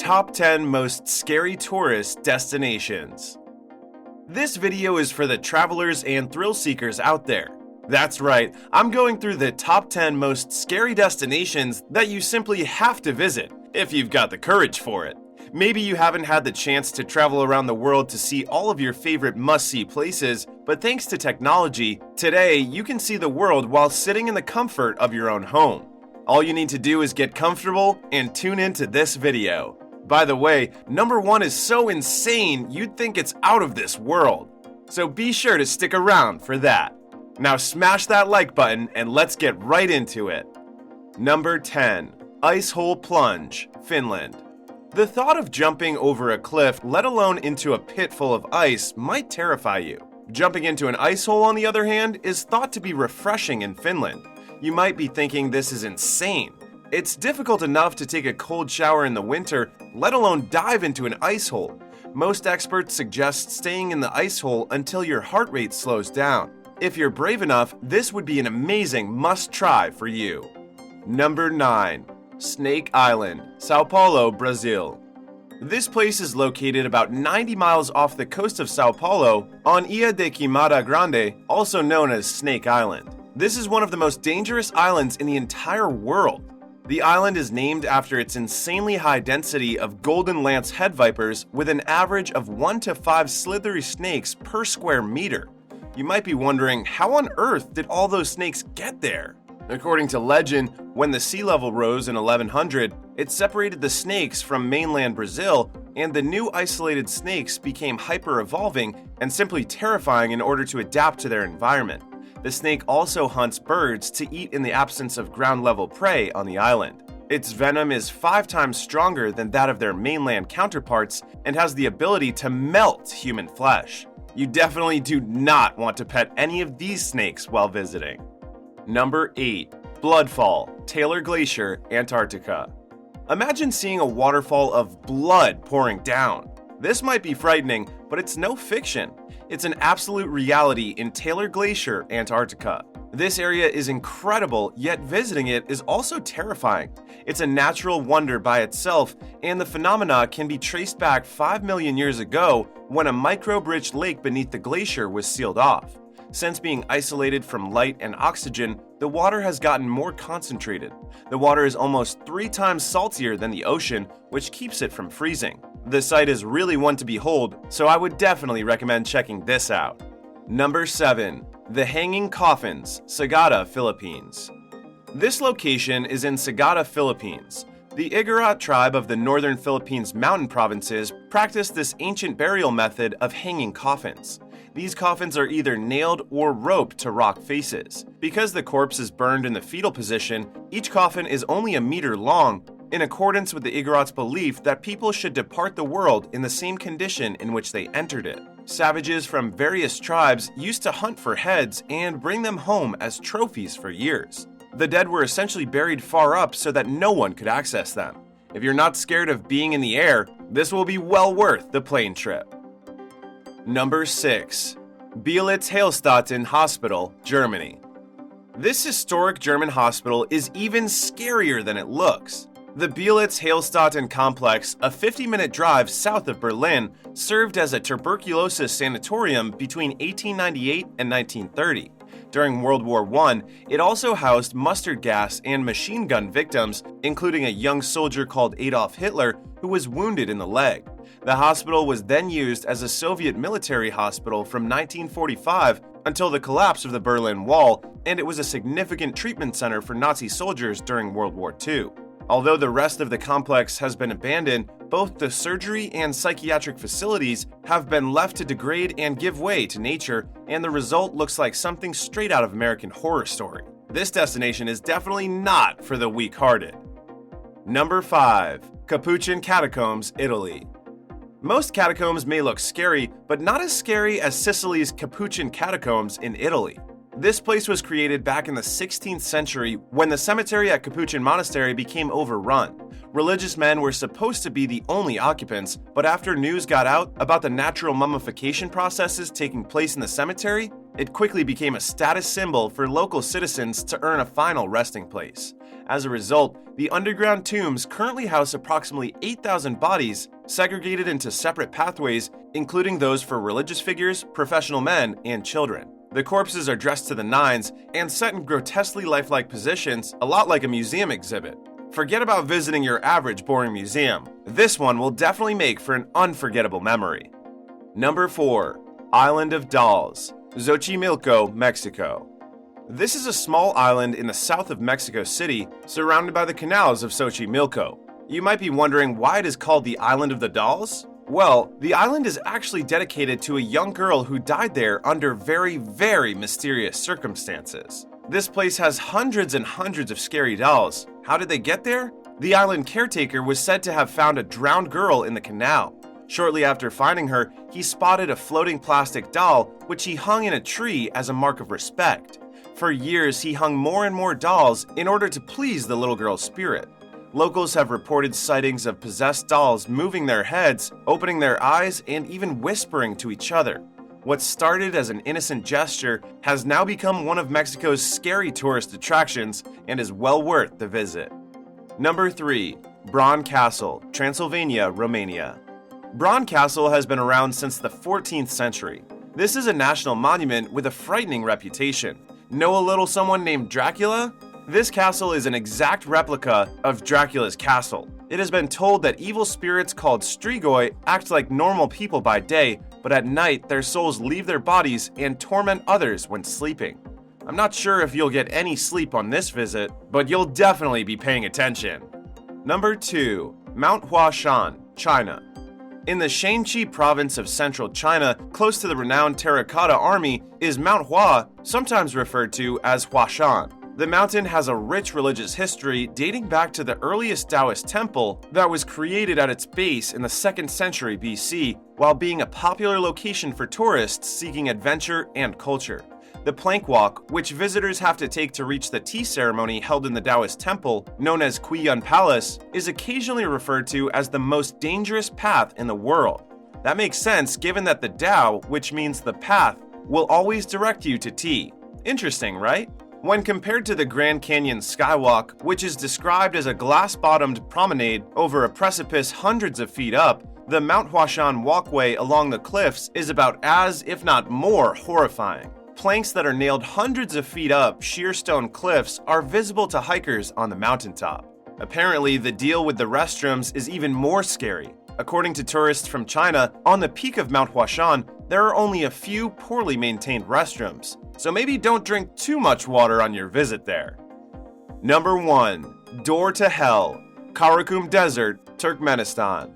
Top 10 Most Scary Tourist Destinations. This video is for the travelers and thrill seekers out there. That's right, I'm going through the top 10 most scary destinations that you simply have to visit, if you've got the courage for it. Maybe you haven't had the chance to travel around the world to see all of your favorite must-see places, but thanks to technology, today you can see the world while sitting in the comfort of your own home. All you need to do is get comfortable and tune into this video. By the way, number 1 is so insane you'd think it's out of this world. So be sure to stick around for that. Now smash that like button and let's get right into it. Number 10. Ice Hole Plunge, Finland. The thought of jumping over a cliff, let alone into a pit full of ice, might terrify you. Jumping into an ice hole, on the other hand, is thought to be refreshing in Finland. You might be thinking this is insane. It's difficult enough to take a cold shower in the winter, let alone dive into an ice hole. Most experts suggest staying in the ice hole until your heart rate slows down. If you're brave enough, this would be an amazing must-try for you. Number 9. Snake Island, Sao Paulo, Brazil. This place is located about 90 miles off the coast of Sao Paulo on Ilha de Queimada Grande, also known as Snake Island. This is one of the most dangerous islands in the entire world. The island is named after its insanely high density of golden lance head vipers with an average of 1 to 5 slithery snakes per square meter. You might be wondering, how on earth did all those snakes get there? According to legend, when the sea level rose in 1100, it separated the snakes from mainland Brazil, and the new isolated snakes became hyper-evolving and simply terrifying in order to adapt to their environment. The snake also hunts birds to eat in the absence of ground-level prey on the island. Its venom is 5 times stronger than that of their mainland counterparts and has the ability to melt human flesh. You definitely do not want to pet any of these snakes while visiting. Number 8. Bloodfall, Taylor Glacier, Antarctica. Imagine seeing a waterfall of blood pouring down. This might be frightening, but it's no fiction. It's an absolute reality in Taylor Glacier, Antarctica. This area is incredible, yet visiting it is also terrifying. It's a natural wonder by itself, and the phenomena can be traced back 5 million years ago when a microbe-rich lake beneath the glacier was sealed off. Since being isolated from light and oxygen, the water has gotten more concentrated. The water is almost 3 times saltier than the ocean, which keeps it from freezing. The sight is really one to behold, so I would definitely recommend checking this out. Number 7. The Hanging Coffins, Sagada, Philippines. This location is in Sagada, Philippines. The Igorot tribe of the northern Philippines mountain provinces practice this ancient burial method of hanging coffins. These coffins are either nailed or roped to rock faces. Because the corpse is burned in the fetal position, each coffin is only a meter long, in accordance with the Igorot's belief that people should depart the world in the same condition in which they entered it. Savages from various tribes used to hunt for heads and bring them home as trophies for years. The dead were essentially buried far up so that no one could access them. If you're not scared of being in the air, this will be well worth the plane trip. Number 6. Blitzstadt Hospital, Germany. This historic German hospital is even scarier than it looks. The Blitzstadt complex, a 50-minute drive south of Berlin, served as a tuberculosis sanatorium between 1898 and 1930. During World War I, it also housed mustard gas and machine gun victims, including a young soldier called Adolf Hitler who was wounded in the leg. The hospital was then used as a Soviet military hospital from 1945 until the collapse of the Berlin Wall, and it was a significant treatment center for Nazi soldiers during World War II. Although the rest of the complex has been abandoned, both the surgery and psychiatric facilities have been left to degrade and give way to nature, and the result looks like something straight out of American Horror Story. This destination is definitely not for the weak-hearted. Number 5. Capuchin Catacombs, Italy. Most catacombs may look scary, but not as scary as Sicily's Capuchin Catacombs in Italy. This place was created back in the 16th century when the cemetery at Capuchin Monastery became overrun. Religious men were supposed to be the only occupants, but after news got out about the natural mummification processes taking place in the cemetery, It quickly became a status symbol for local citizens to earn a final resting place. As a result, the underground tombs currently house approximately 8,000 bodies segregated into separate pathways, including those for religious figures, professional men, and children. The corpses are dressed to the nines and set in grotesquely lifelike positions, a lot like a museum exhibit. Forget about visiting your average boring museum. This one will definitely make for an unforgettable memory. Number 4. Island of Dolls, Xochimilco, Mexico. This is a small island in the south of Mexico City, surrounded by the canals of Xochimilco. You might be wondering why it is called the Island of the Dolls? Well, the island is actually dedicated to a young girl who died there under very, very mysterious circumstances. This place has hundreds and hundreds of scary dolls. How did they get there? The island caretaker was said to have found a drowned girl in the canal. Shortly after finding her, he spotted a floating plastic doll, which he hung in a tree as a mark of respect. For years, he hung more and more dolls in order to please the little girl's spirit. Locals have reported sightings of possessed dolls moving their heads, opening their eyes, and even whispering to each other. What started as an innocent gesture has now become one of Mexico's scary tourist attractions and is well worth the visit. Number 3. Bran Castle, Transylvania, Romania. Bran Castle has been around since the 14th century. This is a national monument with a frightening reputation. Know a little someone named Dracula? This castle is an exact replica of Dracula's castle. It has been told that evil spirits called Strigoi act like normal people by day, but at night their souls leave their bodies and torment others when sleeping. I'm not sure if you'll get any sleep on this visit, but you'll definitely be paying attention. Number 2. Mount Huashan, China. In the Shanxi province of central China, close to the renowned Terracotta Army, is Mount Hua, sometimes referred to as Huashan. The mountain has a rich religious history dating back to the earliest Taoist temple that was created at its base in the 2nd century BC, while being a popular location for tourists seeking adventure and culture. The plank walk, which visitors have to take to reach the tea ceremony held in the Taoist temple, known as Guiyuan Palace, is occasionally referred to as the most dangerous path in the world. That makes sense given that the Tao, which means the path, will always direct you to tea. Interesting, right? When compared to the Grand Canyon Skywalk, which is described as a glass-bottomed promenade over a precipice hundreds of feet up, the Mount Huashan walkway along the cliffs is about as, if not more, horrifying. Planks that are nailed hundreds of feet up sheer stone cliffs are visible to hikers on the mountaintop. Apparently, the deal with the restrooms is even more scary. According to tourists from China, on the peak of Mount Huashan, there are only a few poorly maintained restrooms, so maybe don't drink too much water on your visit there. Number 1. Door to Hell, Karakum Desert, Turkmenistan.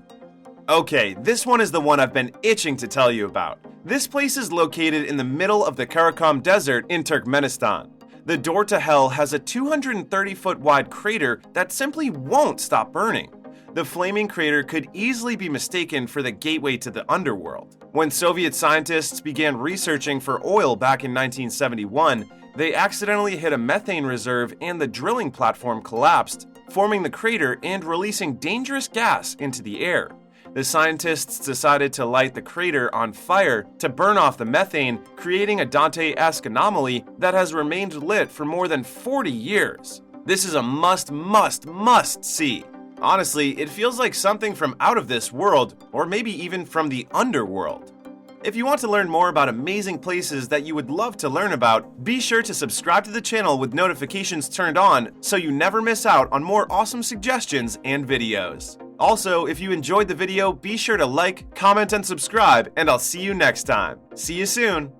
Okay, this one is the one I've been itching to tell you about. This place is located in the middle of the Karakum Desert in Turkmenistan. The Door to Hell has a 230-foot wide crater that simply won't stop burning. The flaming crater could easily be mistaken for the gateway to the underworld. When Soviet scientists began researching for oil back in 1971, they accidentally hit a methane reserve and the drilling platform collapsed, forming the crater and releasing dangerous gas into the air. The scientists decided to light the crater on fire to burn off the methane, creating a Dante-esque anomaly that has remained lit for more than 40 years. This is a must see. Honestly, it feels like something from out of this world, or maybe even from the underworld. If you want to learn more about amazing places that you would love to learn about, be sure to subscribe to the channel with notifications turned on so you never miss out on more awesome suggestions and videos. Also, if you enjoyed the video, be sure to like, comment, and subscribe, and I'll see you next time. See you soon!